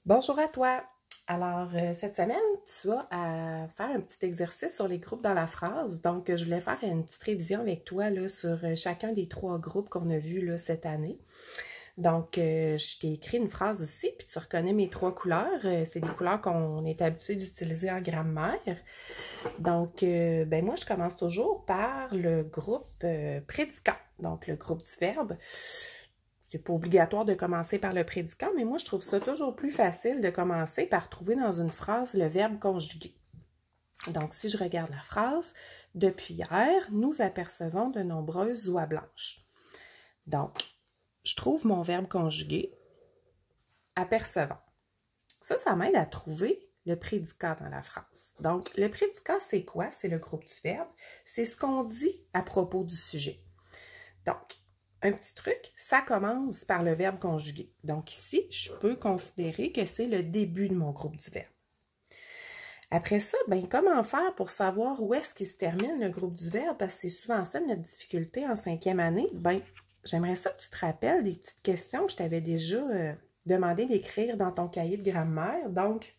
Bonjour à toi! Alors, cette semaine, tu as à faire un petit exercice sur les groupes dans la phrase. Donc, je voulais faire une petite révision avec toi là, sur chacun des 3 groupes qu'on a vus là, cette année. Donc, je t'ai écrit une phrase ici, puis tu reconnais mes 3 couleurs. C'est des couleurs qu'on est habitué d'utiliser en grammaire. Donc, ben moi, je commence toujours par le groupe prédicant, donc le groupe du verbe. C'est pas obligatoire de commencer par le prédicant, mais moi, je trouve ça toujours plus facile de commencer par trouver dans une phrase le verbe conjugué. Donc, si je regarde la phrase, « Depuis hier, nous apercevons de nombreuses oies blanches. » Donc, je trouve mon verbe conjugué, apercevant. Ça m'aide à trouver le prédicat dans la phrase. Donc, le prédicat, c'est quoi? C'est le groupe du verbe. C'est ce qu'on dit à propos du sujet. Donc, un petit truc, ça commence par le verbe conjugué. Donc ici, je peux considérer que c'est le début de mon groupe du verbe. Après ça, ben, comment faire pour savoir où est-ce qu'il se termine le groupe du verbe? Parce que c'est souvent ça notre difficulté en 5e année. Ben, j'aimerais ça que tu te rappelles des petites questions que je t'avais déjà demandé d'écrire dans ton cahier de grammaire. Donc,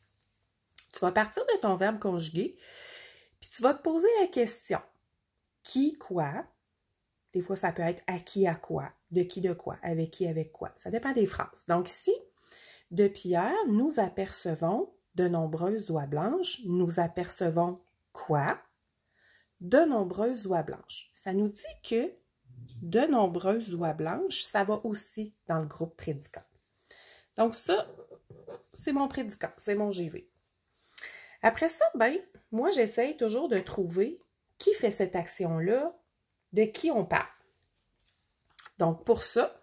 tu vas partir de ton verbe conjugué, puis tu vas te poser la question. Qui, quoi? Des fois, ça peut être à qui, quoi, de quoi, avec quoi. Ça dépend des phrases. Donc ici, depuis hier, nous apercevons de nombreuses oies blanches. Nous apercevons quoi? De nombreuses oies blanches. Ça nous dit que de nombreuses oies blanches, ça va aussi dans le groupe prédicant. Donc ça, c'est mon prédicant, c'est mon GV. Après ça, ben, moi, j'essaye toujours de trouver qui fait cette action-là, de qui on parle. Donc, pour ça,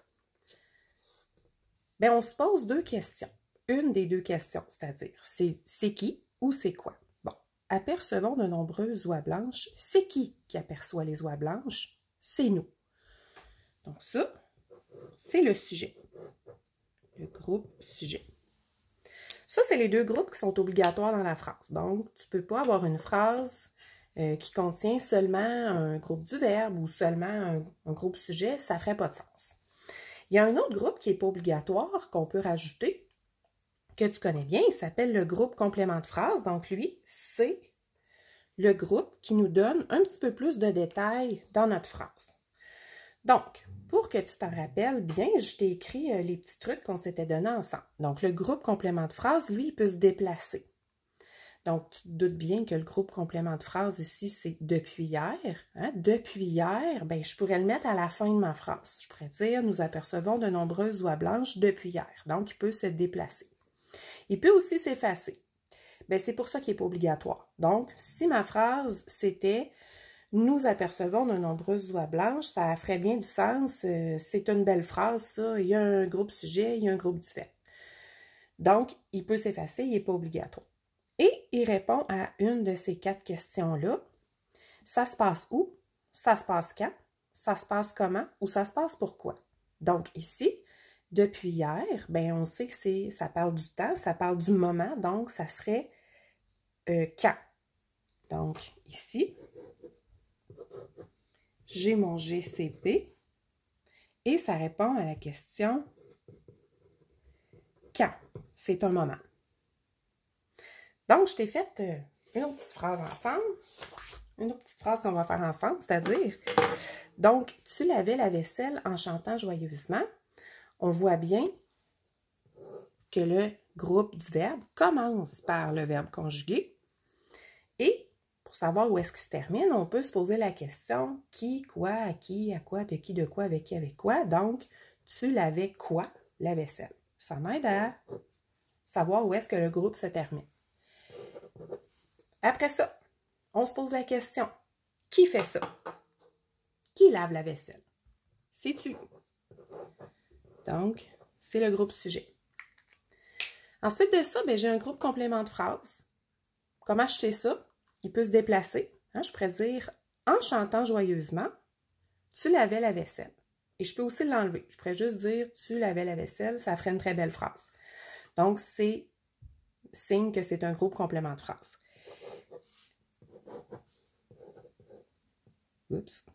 ben, on se pose 2 questions. Une des 2 questions, c'est-à-dire, c'est qui ou c'est quoi? Bon, apercevons de nombreuses oies blanches. C'est qui aperçoit les oies blanches? C'est nous. Donc ça, c'est le sujet. Le groupe sujet. Ça, c'est les 2 groupes qui sont obligatoires dans la phrase. Donc, tu ne peux pas avoir une phrase qui contient seulement un groupe du verbe ou seulement un groupe sujet, ça ne ferait pas de sens. Il y a un autre groupe qui n'est pas obligatoire, qu'on peut rajouter, que tu connais bien, il s'appelle le groupe complément de phrase. Donc, lui, c'est le groupe qui nous donne un petit peu plus de détails dans notre phrase. Donc, pour que tu t'en rappelles bien, je t'ai écrit les petits trucs qu'on s'était donnés ensemble. Donc, le groupe complément de phrase, lui, il peut se déplacer. Donc, tu te doutes bien que le groupe complément de phrase ici, c'est « depuis hier hein? ». Depuis hier, ben, je pourrais le mettre à la fin de ma phrase. Je pourrais dire « Nous apercevons de nombreuses oies blanches depuis hier ». Donc, il peut se déplacer. Il peut aussi s'effacer. Ben, c'est pour ça qu'il n'est pas obligatoire. Donc, si ma phrase, c'était « Nous apercevons de nombreuses oies blanches », ça ferait bien du sens. C'est une belle phrase, ça. Il y a un groupe sujet, il y a un groupe du verbe. Donc, il peut s'effacer, il n'est pas obligatoire. Et il répond à une de ces 4 questions-là. Ça se passe où? Ça se passe quand? Ça se passe comment? Ou ça se passe pourquoi? Donc ici, depuis hier, ben on sait que ça parle du temps, ça parle du moment, donc ça serait quand. Donc ici, j'ai mon GCP et ça répond à la question quand. C'est un moment. Donc, je t'ai fait une autre petite phrase ensemble. Une autre petite phrase qu'on va faire ensemble, c'est-à-dire, donc, tu lavais la vaisselle en chantant joyeusement. On voit bien que le groupe du verbe commence par le verbe conjugué. Et, pour savoir où est-ce qu'il se termine, on peut se poser la question qui, quoi, à qui, de quoi, avec qui, avec quoi. Donc, tu lavais quoi? La vaisselle. Ça m'aide à savoir où est-ce que le groupe se termine. Après ça, on se pose la question, qui fait ça? Qui lave la vaisselle? C'est-tu? Donc, c'est le groupe sujet. Ensuite de ça, ben, j'ai un groupe complément de phrase. Comment je sais ça? Il peut se déplacer. Hein? Je pourrais dire, en chantant joyeusement, tu lavais la vaisselle. Et je peux aussi l'enlever. Je pourrais juste dire, tu lavais la vaisselle, ça ferait une très belle phrase. Donc, c'est signe que c'est un groupe complément de phrase. Oups.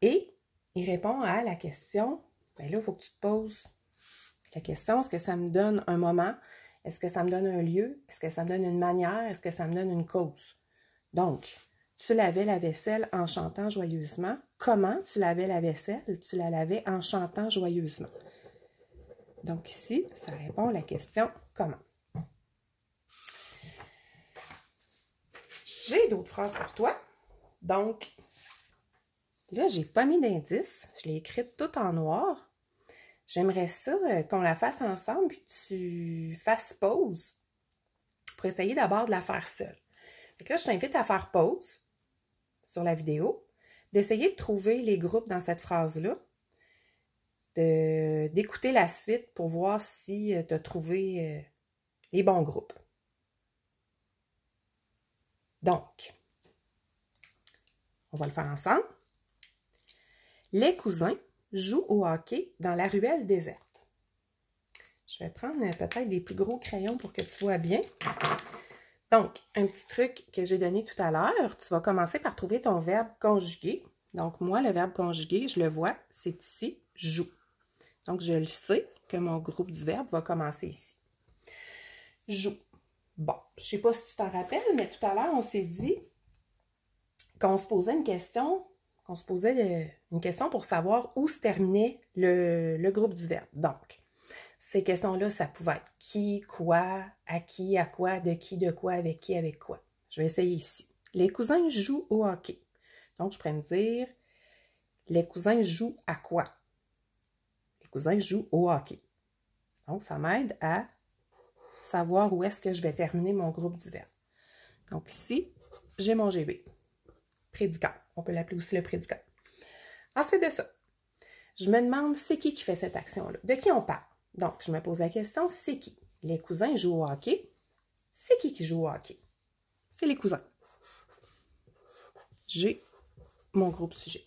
Et il répond à la question, ben là, il faut que tu te poses La question, est-ce que ça me donne un moment? Est-ce que ça me donne un lieu? Est-ce que ça me donne une manière? Est-ce que ça me donne une cause? Donc, tu lavais la vaisselle en chantant joyeusement. Comment tu lavais la vaisselle? Tu la lavais en chantant joyeusement. Donc ici, ça répond à la question « Comment? » J'ai d'autres phrases pour toi. Donc, là, j'ai pas mis d'indice. Je l'ai écrite tout en noir. J'aimerais ça qu'on la fasse ensemble puis que tu fasses pause pour essayer d'abord de la faire seule. Donc là, je t'invite à faire pause sur la vidéo, d'essayer de trouver les groupes dans cette phrase-là, d'écouter la suite pour voir si tu as trouvé les bons groupes. Donc, on va le faire ensemble. Les cousins jouent au hockey dans la ruelle déserte. Je vais prendre peut-être des plus gros crayons pour que tu vois bien. Donc, un petit truc que j'ai donné tout à l'heure, tu vas commencer par trouver ton verbe conjugué. Donc, moi, le verbe conjugué, je le vois, c'est ici, joue. Donc, je le sais que mon groupe du verbe va commencer ici. Joue. Bon, je ne sais pas si tu t'en rappelles, mais tout à l'heure, on s'est dit qu'on se posait une question, pour savoir où se terminait le groupe du verbe. Donc, ces questions-là, ça pouvait être qui, quoi, à quoi, de qui, de quoi, avec qui, avec quoi. Je vais essayer ici. Les cousins jouent au hockey. Donc, je pourrais me dire, les cousins jouent à quoi? Les cousins jouent au hockey. Donc, ça m'aide à savoir où est-ce que je vais terminer mon groupe du verbe. Donc, ici, j'ai mon GB. Prédicat. On peut l'appeler aussi le prédicat. Ensuite de ça, je me demande c'est qui fait cette action-là? De qui on parle? Donc, je me pose la question, c'est qui? Les cousins jouent au hockey. C'est qui joue au hockey? C'est les cousins. J'ai mon groupe sujet.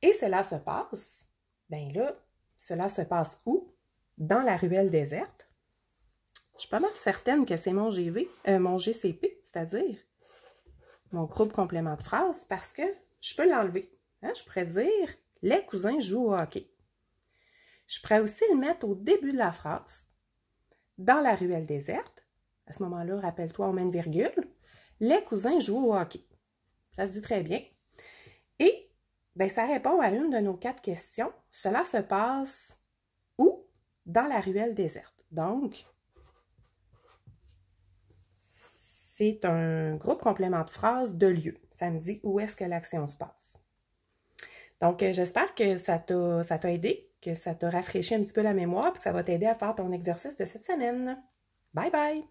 Et cela se passe, bien là, cela se passe où? Dans la ruelle déserte. Je suis pas mal certaine que c'est mon GCP, c'est-à-dire mon groupe complément de phrase, parce que je peux l'enlever. Hein? Je pourrais dire « Les cousins jouent au hockey ». Je pourrais aussi le mettre au début de la phrase, dans la ruelle déserte. À ce moment-là, rappelle-toi, on met une virgule. Les cousins jouent au hockey. Ça se dit très bien. Et bien, ça répond à une de nos 4 questions. Cela se passe où? Dans la ruelle déserte. Donc, c'est un groupe complément de phrase de lieu. Ça me dit où est-ce que l'action se passe. Donc, j'espère que ça t'a aidé, que ça t'a rafraîchi un petit peu la mémoire, et que ça va t'aider à faire ton exercice de cette semaine. Bye bye!